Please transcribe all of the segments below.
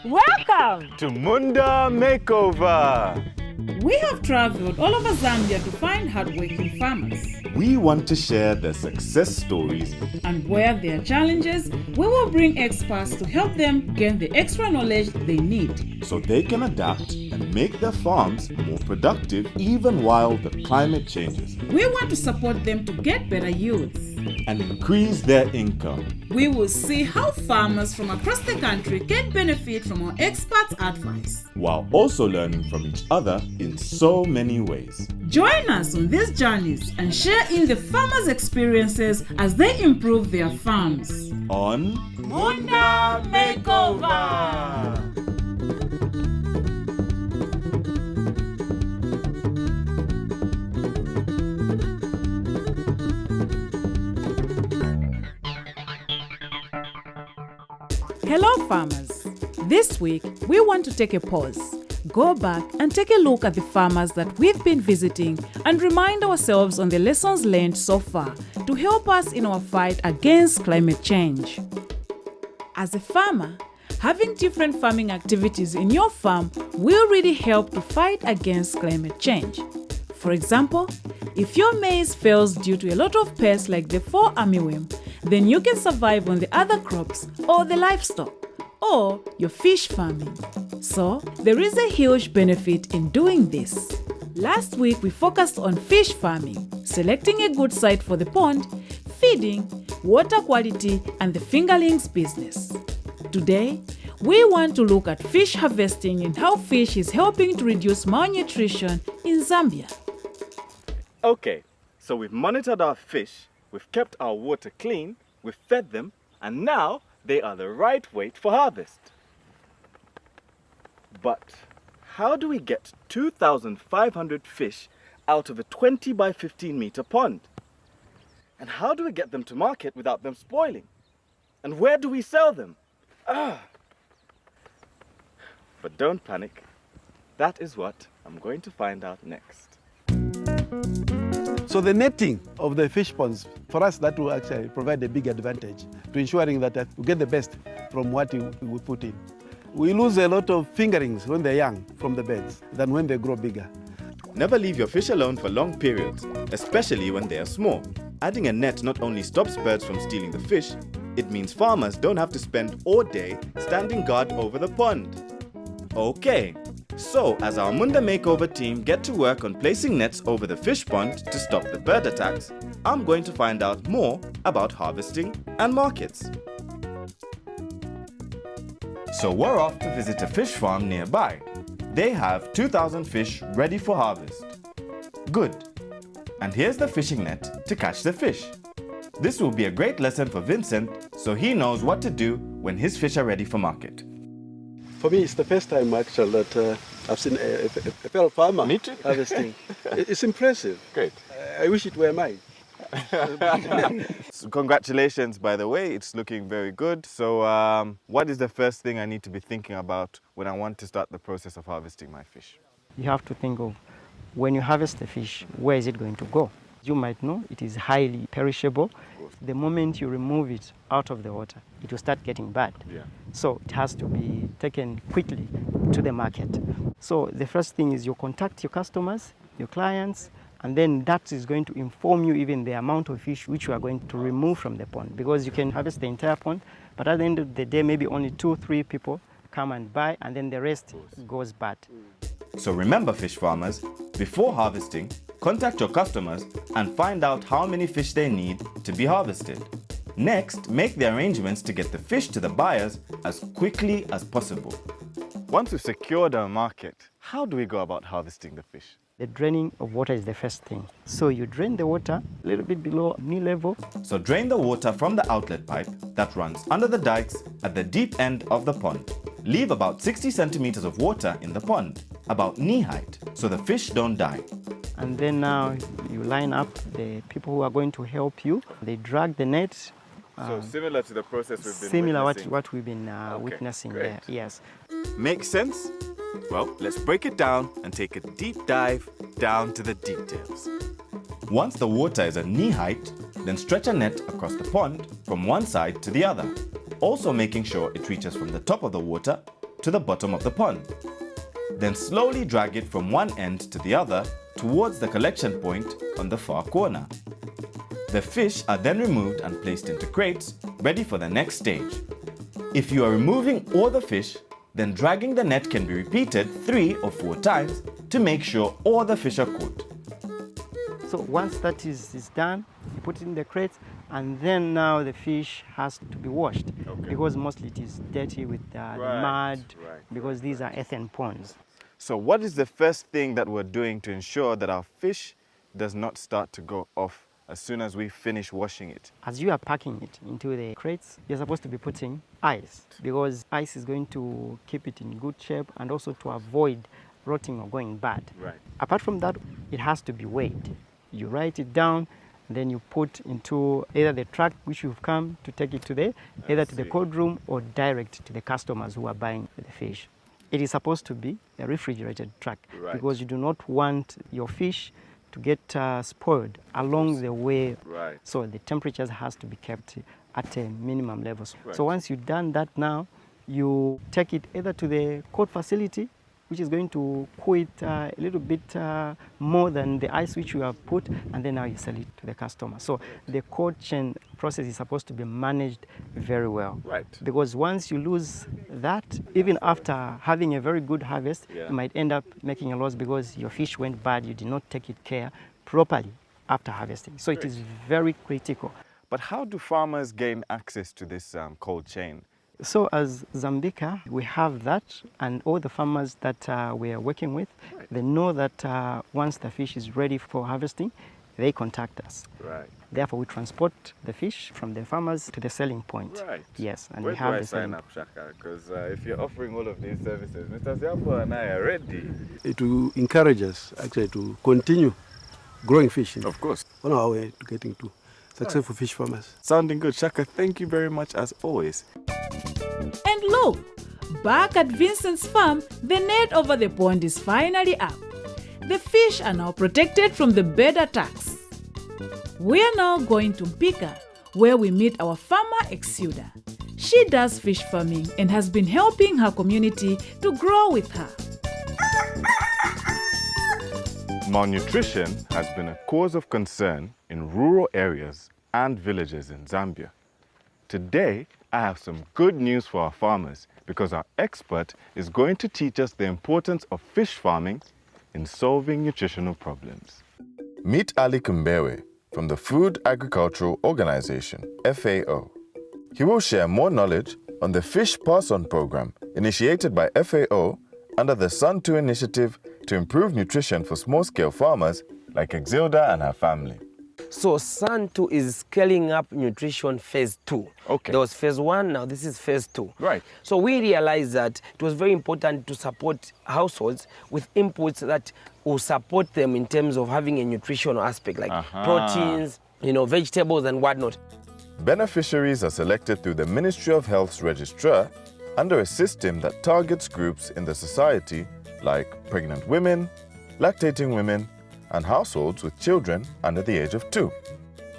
Welcome to Munda Makeover. We have traveled all over Zambia to find hardworking farmers. We want to share their success stories, And where there are challenges, we will bring experts to help them gain the extra knowledge they need. so they can adapt and make their farms more productive even while the climate changes We want to support them to get better yields. and increase their income. We will see how farmers from across the country can benefit from our experts' advice. While also learning from each other in so many ways. Join us on these journeys and share in the farmers' experiences as they improve their farms. On Munda Makeover! Hello farmers! This week we want to take a pause, go back and take a look at the farmers that we've been visiting and remind ourselves on the lessons learned so far to help us in our fight against climate change. As a farmer, having different farming activities in your farm will really help to fight against climate change. For example, if your maize fails due to a lot of pests like the fall armyworm, then you can survive on the other crops or the livestock or your fish farming. So, there is a huge benefit in doing this. Last week we focused on fish farming, selecting a good site for the pond, feeding, water quality and the fingerlings business. Today, we want to look at fish harvesting and how fish is helping to reduce malnutrition in Zambia. Okay, so we've monitored our fish, we've kept our water clean, we've fed them, and now they are the right weight for harvest. But how do we get 2,500 fish out of a 20 by 15 meter pond? And how do we get them to market without them spoiling? And where do we sell them? But don't panic. That is what I'm going to find out next. So the netting of the fish ponds, for us, that will actually provide a big advantage to ensuring that we get the best from what we put in. We lose a lot of fingerlings when they're young from the beds than when they grow bigger. Never leave your fish alone for long periods, especially when they are small. Adding a net not only stops birds from stealing the fish, it means farmers don't have to spend all day standing guard over the pond. Okay, so as our Munda Makeover team get to work on placing nets over the fish pond to stop the bird attacks, I'm going to find out more about harvesting and markets. So we're off to visit a fish farm nearby. They have 2,000 fish ready for harvest. Good. And here's the fishing net to catch the fish. This will be a great lesson for Vincent so he knows what to do when his fish are ready for market. For me, it's the first time actually that I've seen a fellow farmer harvesting. It's impressive. Great. I wish it were mine. So congratulations, by the way, it's looking very good. So what is the first thing I need to be thinking about when I want to start the process of harvesting my fish? You have to think of when you harvest the fish, where is it going to go? You might know it is highly perishable. The moment you remove it out of the water, it will start getting bad. Yeah. So it has to be taken quickly to the market. So the first thing is you contact your customers, your clients, and then that is going to inform you even the amount of fish which you are going to remove from the pond, because you can harvest the entire pond, but at the end of the day, maybe only 2-3 people come and buy, and then the rest goes bad. So remember, fish farmers, before harvesting, contact your customers and find out how many fish they need to be harvested. Next, make the arrangements to get the fish to the buyers as quickly as possible. Once we've secured our market, how do we go about harvesting the fish? The draining of water is the first thing. So you drain the water a little bit below knee level. So drain the water from the outlet pipe that runs under the dikes at the deep end of the pond. Leave about 60 centimeters of water in the pond, about knee height, so the fish don't die. And then now you line up the people who are going to help you. They drag the net. So similar to the process we've been Similar witnessing. what we've been witnessing great. there, yes. Makes sense? Well, let's break it down and take a deep dive down to the details. Once the water is at knee height, then stretch a net across the pond from one side to the other, also making sure it reaches from the top of the water to the bottom of the pond. Then slowly drag it from one end to the other towards the collection point on the far corner. The fish are then removed and placed into crates, ready for the next stage. If you are removing all the fish, then dragging the net can be repeated 3 or 4 times to make sure all the fish are caught. So once that is done, you put it in the crates, and then now the fish has to be washed, because mostly it is dirty with the mud, because these are earthen ponds. So what is the first thing that we're doing to ensure that our fish does not start to go off as soon as we finish washing it? As you are packing it into the crates, you're supposed to be putting ice, because ice is going to keep it in good shape and also to avoid rotting or going bad. Right. Apart from that, it has to be weighed. You write it down, then you put into either the truck which you've come to take it to either to the cold room or direct to the customers who are buying the fish. It is supposed to be a refrigerated truck, because you do not want your fish to get spoiled along the way. So the temperatures has to be kept at a minimum level. So once you've done that, now you take it either to the cold facility, which is going to cool it a little bit more than the ice which you have put, and then now you sell it to the customer. So the cold chain process is supposed to be managed very well. Because once you lose that, even after having a very good harvest, you might end up making a loss because your fish went bad, you did not take it care properly after harvesting. So it is very critical. But how do farmers gain access to this cold chain? So as Zambika, we have that, and all the farmers that we are working with, they know that once the fish is ready for harvesting, they contact us. Therefore, we transport the fish from the farmers to the selling point. Yes, and Where we have do I the sign up, Shaka? Because if you're offering all of these services, Mr. Ziambo and I are ready. It will encourage us actually to continue growing fish. Of course. On our way to getting to successful fish farmers. Sounding good. Shaka, thank you very much as always. And look, back at Vincent's farm, the net over the pond is finally up. The fish are now protected from the bird attacks. We are now going to Mpika, where we meet our farmer Exuda. She does fish farming and has been helping her community to grow with her. Malnutrition has been a cause of concern in rural areas and villages in Zambia. Today, I have some good news for our farmers because our expert is going to teach us the importance of fish farming in solving nutritional problems. Meet Ali Kumbewe from the Food Agricultural Organization, FAO. He will share more knowledge on the Fish Pass-On program initiated by FAO under the Sun 2 initiative to improve nutrition for small-scale farmers like Exilda and her family. So Sun 2 is scaling up nutrition phase 2. There was phase 1, now this is phase 2. So we realized that it was very important to support households with inputs that will support them in terms of having a nutritional aspect like proteins, vegetables and whatnot. Beneficiaries are selected through the Ministry of Health's registrar under a system that targets groups in the society like pregnant women, lactating women, and households with children under the age of 2.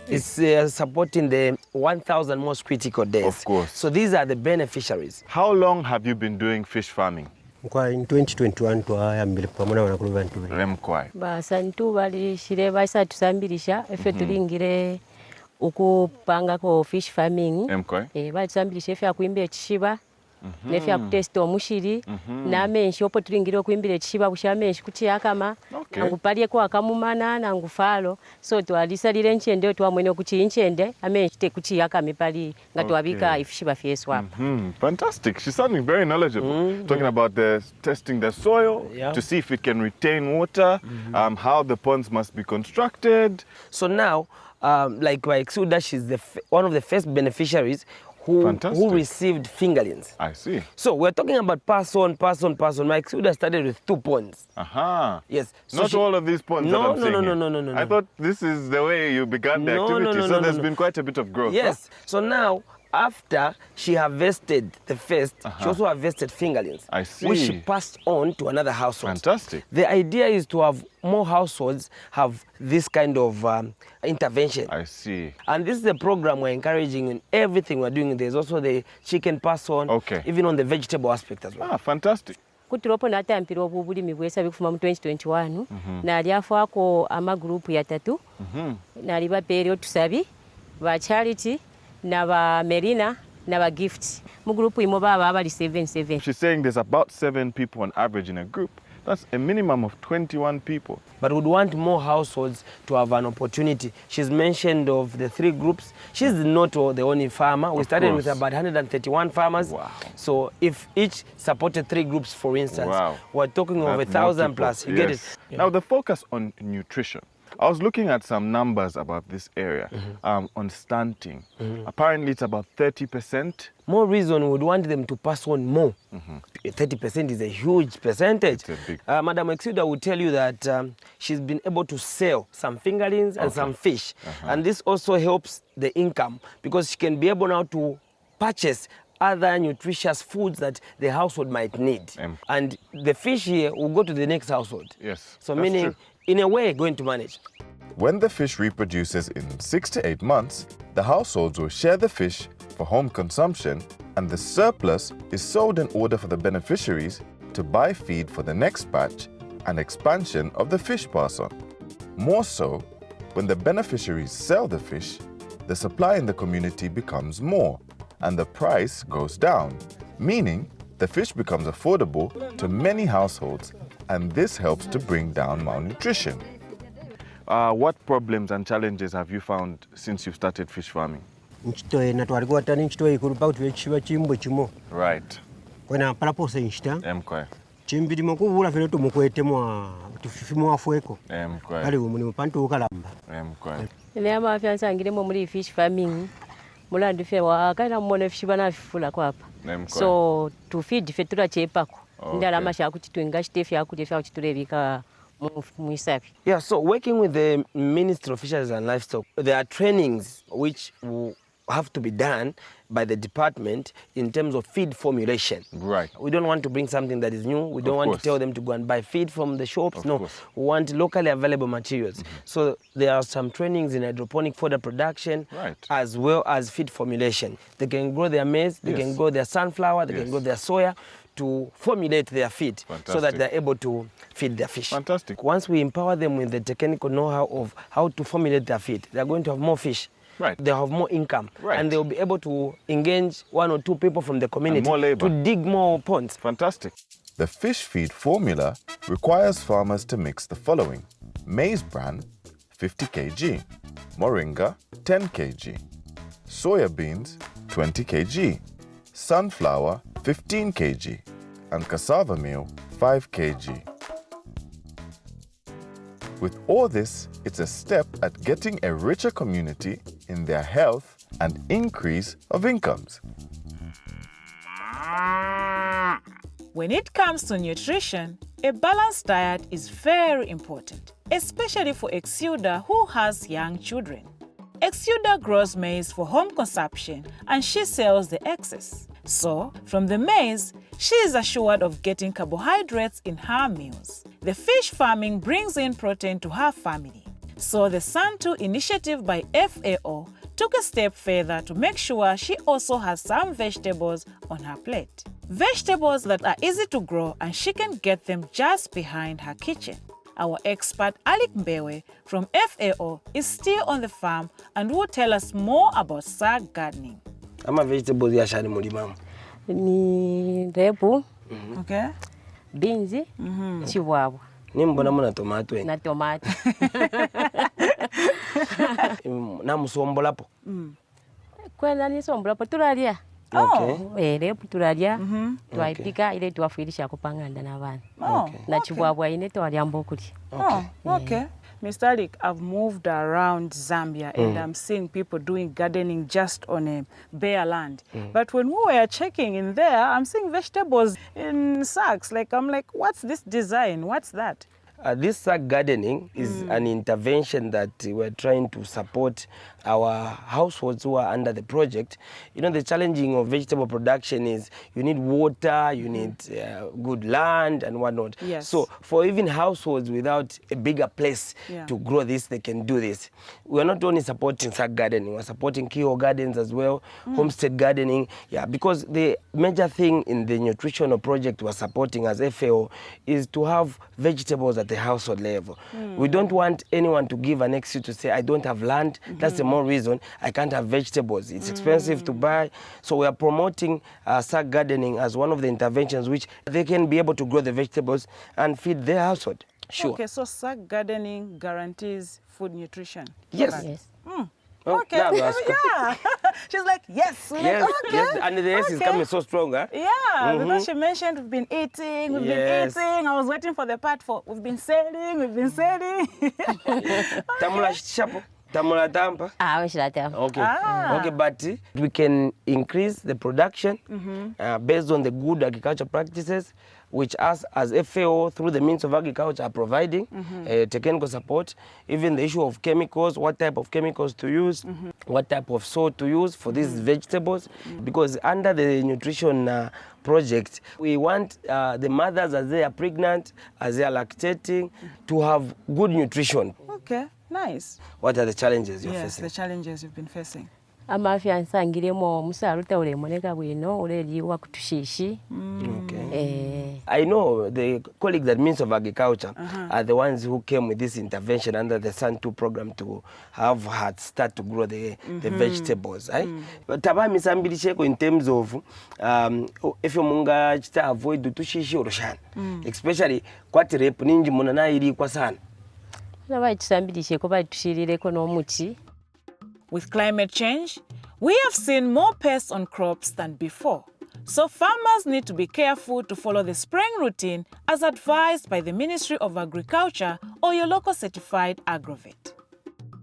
It's supporting the 1,000 most critical days. Of course. So these are the beneficiaries. How long have you been doing fish farming? In 2021 twayambire pamwe n'abakulu bantu Remkwai. Basantu balishire basatusambirisa efe tulingire ukupangako fish farming. Batusambirisa efe akuimbira ekishiba nefe akutesta omushiri namenshi opo tulingire okuimbira ekishiba bushamenshi kutiyakama nangupalyeko akamumana nangufalo so twalisalira enchende twamwene okuchinchende amenshi tekutiyakame pali nga twabika ifishiba fyeswa. Fantastic. She's sounding very knowledgeable. Talking about testing the soil to see if it can retain water, how the ponds must be constructed. So now, like Exuda, she's one of the first beneficiaries who received fingerlings. I see. So we're talking about pass on. My Exuda started with 2 ponds. Yes. So not all of these ponds that I'm seeing No. I thought this is the way you began the activity, so there's been quite a bit of growth. Yes. So now, after she harvested the first, she also harvested fingerlings. I see. Which she passed on to another household. Fantastic. The idea is to have more households have this kind of intervention. I see. And this is the program we're encouraging in everything we're doing. There's also the chicken pass on, even on the vegetable aspect as well. Ah, fantastic. Kutiropo natampira obulimi bwesa bikufuma mu 2021 nali afaako amagrupu yatatu nali bapeeri otusabi ba charity naba merina naba gift mu group imo baba abali 7. She's saying there's about 7 people on average in a group. That's a minimum of 21 people. But we'd want more households to have an opportunity. She's mentioned of the 3 groups. She's not the only farmer. We started with about 131 farmers. Wow. So if each supported 3 groups, for instance, we're talking of 1,000 plus. You get it? Yeah. Now the focus on nutrition. I was looking at some numbers about this area on stunting. Apparently it's about 30%. More reason we would want them to pass on more. 30% is a huge percentage. Madam Exuda will tell you that she's been able to sell some fingerlings and some fish. And this also helps the income because she can be able now to purchase other nutritious foods that the household might need. And the fish here will go to the next household. Yes. So meaning, in a way, going to manage. When the fish reproduces in 6 to 8 months, the households will share the fish for home consumption, and the surplus is sold in order for the beneficiaries to buy feed for the next batch and expansion of the fish pass-on. More so, when the beneficiaries sell the fish, the supply in the community becomes more, and the price goes down, meaning the fish becomes affordable to many households, and this helps to bring down malnutrition. What problems and challenges have you found since you've started fish farming? Right. Nema afyansangiremo muri fish farming mulandu fe wakana mmone fish bana fifula kwapa. So to feed fe turachepako. Ndala amashakuti twinga chitefi yakuti fya kuchitulebika. Yeah, so working with the Ministry of Fisheries and Livestock, there are trainings which will have to be done by the department in terms of feed formulation. Right. We don't want to bring something that is new. We don't want to tell them to go and buy feed from the shops. No, we want locally available materials. So there are some trainings in hydroponic fodder production, as well as feed formulation. They can grow their maize, they can grow their sunflower, they can grow their soya, to formulate their feed so that they're able to feed their fish. Fantastic. Once we empower them with the technical know-how of how to formulate their feed, they're going to have more fish. They'll have more income. And they'll be able to engage 1 or 2 people from the community to dig more ponds. Fantastic. The fish feed formula requires farmers to mix the following: maize bran, 50 kg, moringa, 10 kg, soya beans, 20 kg, sunflower, 15 kg, and cassava meal, 5 kg. With all this, it's a step at getting a richer community in their health and increase of incomes. When it comes to nutrition, a balanced diet is very important, especially for Exuda who has young children. Exuda grows maize for home consumption and she sells the excess. So, from the maize, she is assured of getting carbohydrates in her meals. The fish farming brings in protein to her family. So the Santu initiative by FAO took a step further to make sure she also has some vegetables on her plate. Vegetables that are easy to grow and she can get them just behind her kitchen. Our expert Alik Mbewe from FAO is still on the farm and will tell us more about sack gardening. Ama vegetables ya shani mulimamu. Ni repu, beans, chihuahua. Nimbona muna tomato. Na tomato. Na musombolapo. Kwenda ni sombolapo tulalia. Repu tulalia. Twaipika ile tuwafirisha kupanganda na bana. Na chihuahua ine twalia mbokuli. Mr. Alik, I've moved around Zambia and I'm seeing people doing gardening just on a bare land. But when we were checking in there, I'm seeing vegetables in sacks. I'm like, what's this design? What's that? This sack gardening is an intervention that we're trying to support our households who are under the project. You know, the challenging of vegetable production is you need water, you need good land and whatnot. Yes. So for even households without a bigger place to grow this, they can do this. We're not only supporting sack gardening, we're supporting keyhole gardens as well, homestead gardening. Yeah, because the major thing in the nutritional project we're supporting as FAO is to have vegetables at the household level. We don't want anyone to give an excuse to say, I don't have land. That's the more reason I can't have vegetables. It's expensive to buy. So we are promoting sack gardening as one of the interventions which they can be able to grow the vegetables and feed their household. Sure. Okay, so sack gardening guarantees food nutrition. Yes. Yes. Oh, Okay. now you ask. Yeah. She's like, yes. We're Yes, like, okay. yes, and the yes is coming so strong, huh? Yeah, because she mentioned we've been eating, we've been eating. I was waiting for the part for we've been selling, Tamula shapo, tamula tampa. Okay. Okay, but we can increase the production based on the good agriculture practices which us as FAO through the means of agriculture are providing technical support, even the issue of chemicals, what type of chemicals to use, what type of soil to use for these vegetables, because under the nutrition project, we want the mothers as they are pregnant, as they are lactating, to have good nutrition. Okay, nice. What are the challenges you're Yes, facing? the challenges you've been facing. Amafya nsangiremo musaruta ule moneka bwino ule wa kutushishi. Okay. I know the colleagues at Means of Agriculture are the ones who came with this intervention under the Sun 2 program to have had start to grow the vegetables. Taba misambirisheko in terms of if you munga chita avoid tushishi oroshan, especially kwati rep ninji munana iri kwa sana. Na bayitusambirisheko bayitushirire n'omuti. With climate change, we have seen more pests on crops than before. So farmers need to be careful to follow the spraying routine as advised by the Ministry of Agriculture or your local certified agrovet.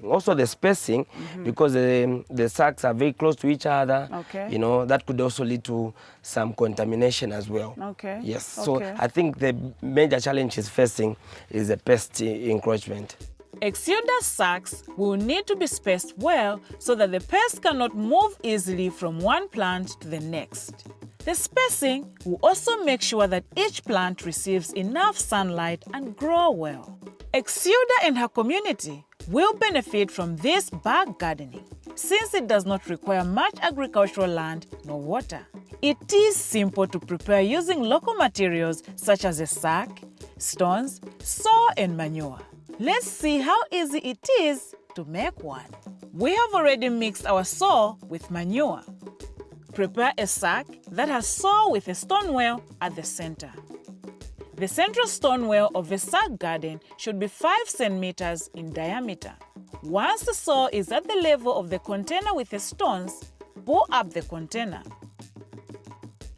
Also the spacing, because the sacks are very close to each other, you know, that could also lead to some contamination as well. Okay. Yes, so I think the major challenge is facing is the pest encroachment. Exuda sacks will need to be spaced well so that the pest cannot move easily from one plant to the next. The spacing will also make sure that each plant receives enough sunlight and grow well. Exuda and her community will benefit from this bag gardening since it does not require much agricultural land nor water. It is simple to prepare using local materials such as a sack, stones, soil and manure. Let's see how easy it is to make one. We have already mixed our soil with manure. Prepare a sack that has soil with a stone well at the center. The central stone well of a sack garden should be 5 centimeters in diameter. Once the soil is at the level of the container with the stones, pull up the container.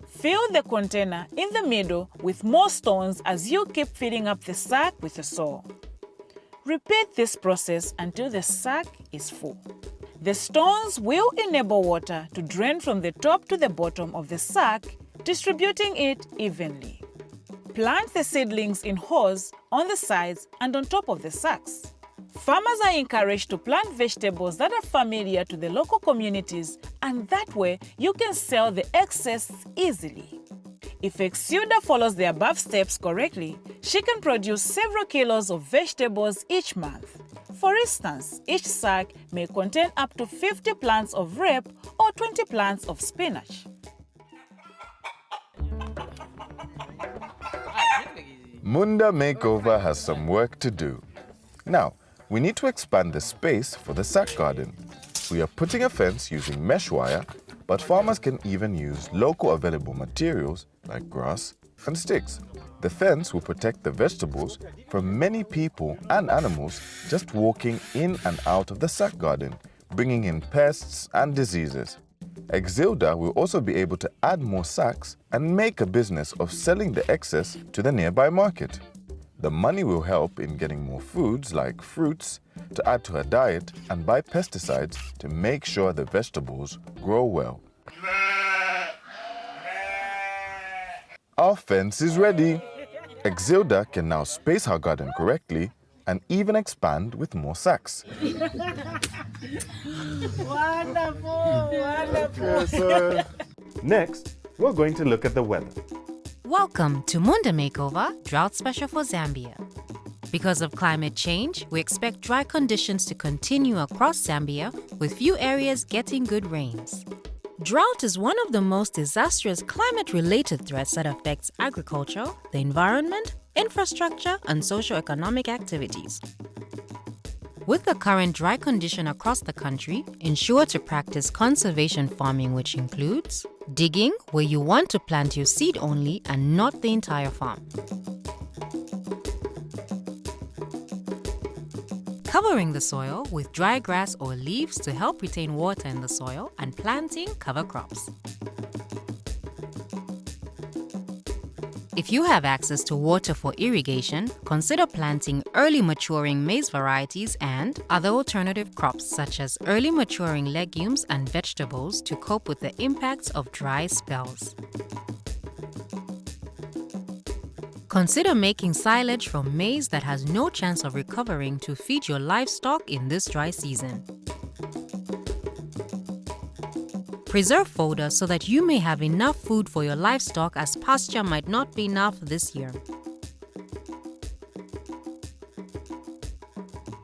Fill the container in the middle with more stones as you keep filling up the sack with the soil. Repeat this process until the sack is full. The stones will enable water to drain from the top to the bottom of the sack, distributing it evenly. Plant the seedlings in holes on the sides and on top of the sacks. Farmers are encouraged to plant vegetables that are familiar to the local communities, and that way you can sell the excess easily. If Exuda follows the above steps correctly, she can produce several kilos of vegetables each month. For instance, each sack may contain up to 50 plants of rape or 20 plants of spinach. Munda Makeover has some work to do. Now, we need to expand the space for the sack garden. We are putting a fence using mesh wire, but farmers can even use local available materials like grass and sticks. The fence will protect the vegetables from many people and animals just walking in and out of the sack garden, bringing in pests and diseases. Exilda will also be able to add more sacks and make a business of selling the excess to the nearby market. The money will help in getting more foods like fruits to add to her diet and buy pesticides to make sure the vegetables grow well. Our fence is ready. Exilda can now space her garden correctly and even expand with more sacks. Wonderful. Next, we're going to look at the weather. Welcome to Munda Makeover, Drought Special for Zambia. Because of climate change, we expect dry conditions to continue across Zambia, with few areas getting good rains. Drought is one of the most disastrous climate-related threats that affects agriculture, the environment, infrastructure, and socio-economic activities. With the current dry condition across the country, ensure to practice conservation farming, which includes digging, where you want to plant your seed only and not the entire farm. Covering the soil with dry grass or leaves to help retain water in the soil, and planting cover crops. If you have access to water for irrigation, consider planting early maturing maize varieties and other alternative crops such as early maturing legumes and vegetables to cope with the impacts of dry spells. Consider making silage from maize that has no chance of recovering to feed your livestock in this dry season. Preserve fodder so that you may have enough food for your livestock, as pasture might not be enough this year.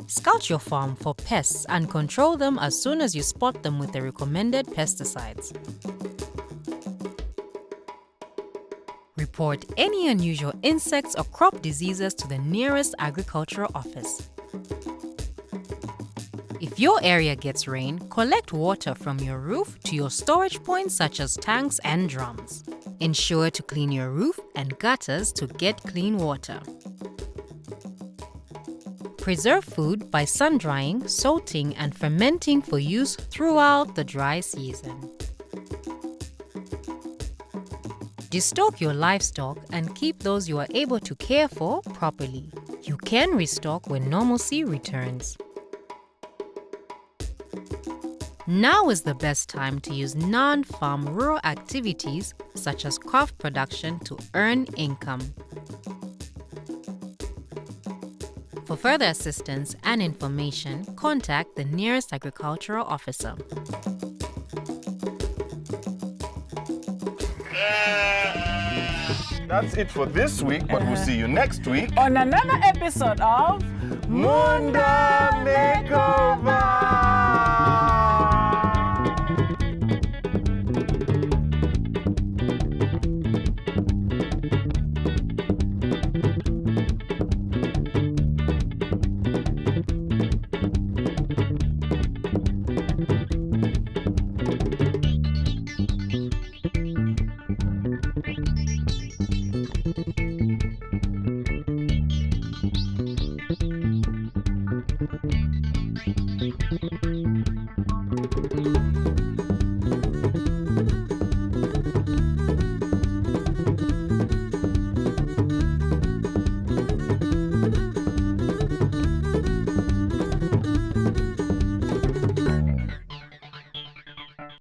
Scout your farm for pests and control them as soon as you spot them with the recommended pesticides. Report any unusual insects or crop diseases to the nearest agricultural office. If your area gets rain, collect water from your roof to your storage points such as tanks and drums. Ensure to clean your roof and gutters to get clean water. Preserve food by sun-drying, salting, and fermenting for use throughout the dry season. Destock your livestock and keep those you are able to care for properly. You can restock when normalcy returns. Now is the best time to use non-farm rural activities such as craft production to earn income. For further assistance and information, contact the nearest agricultural officer. That's it for this week, but we'll see you next week on another episode of Munda Makeover!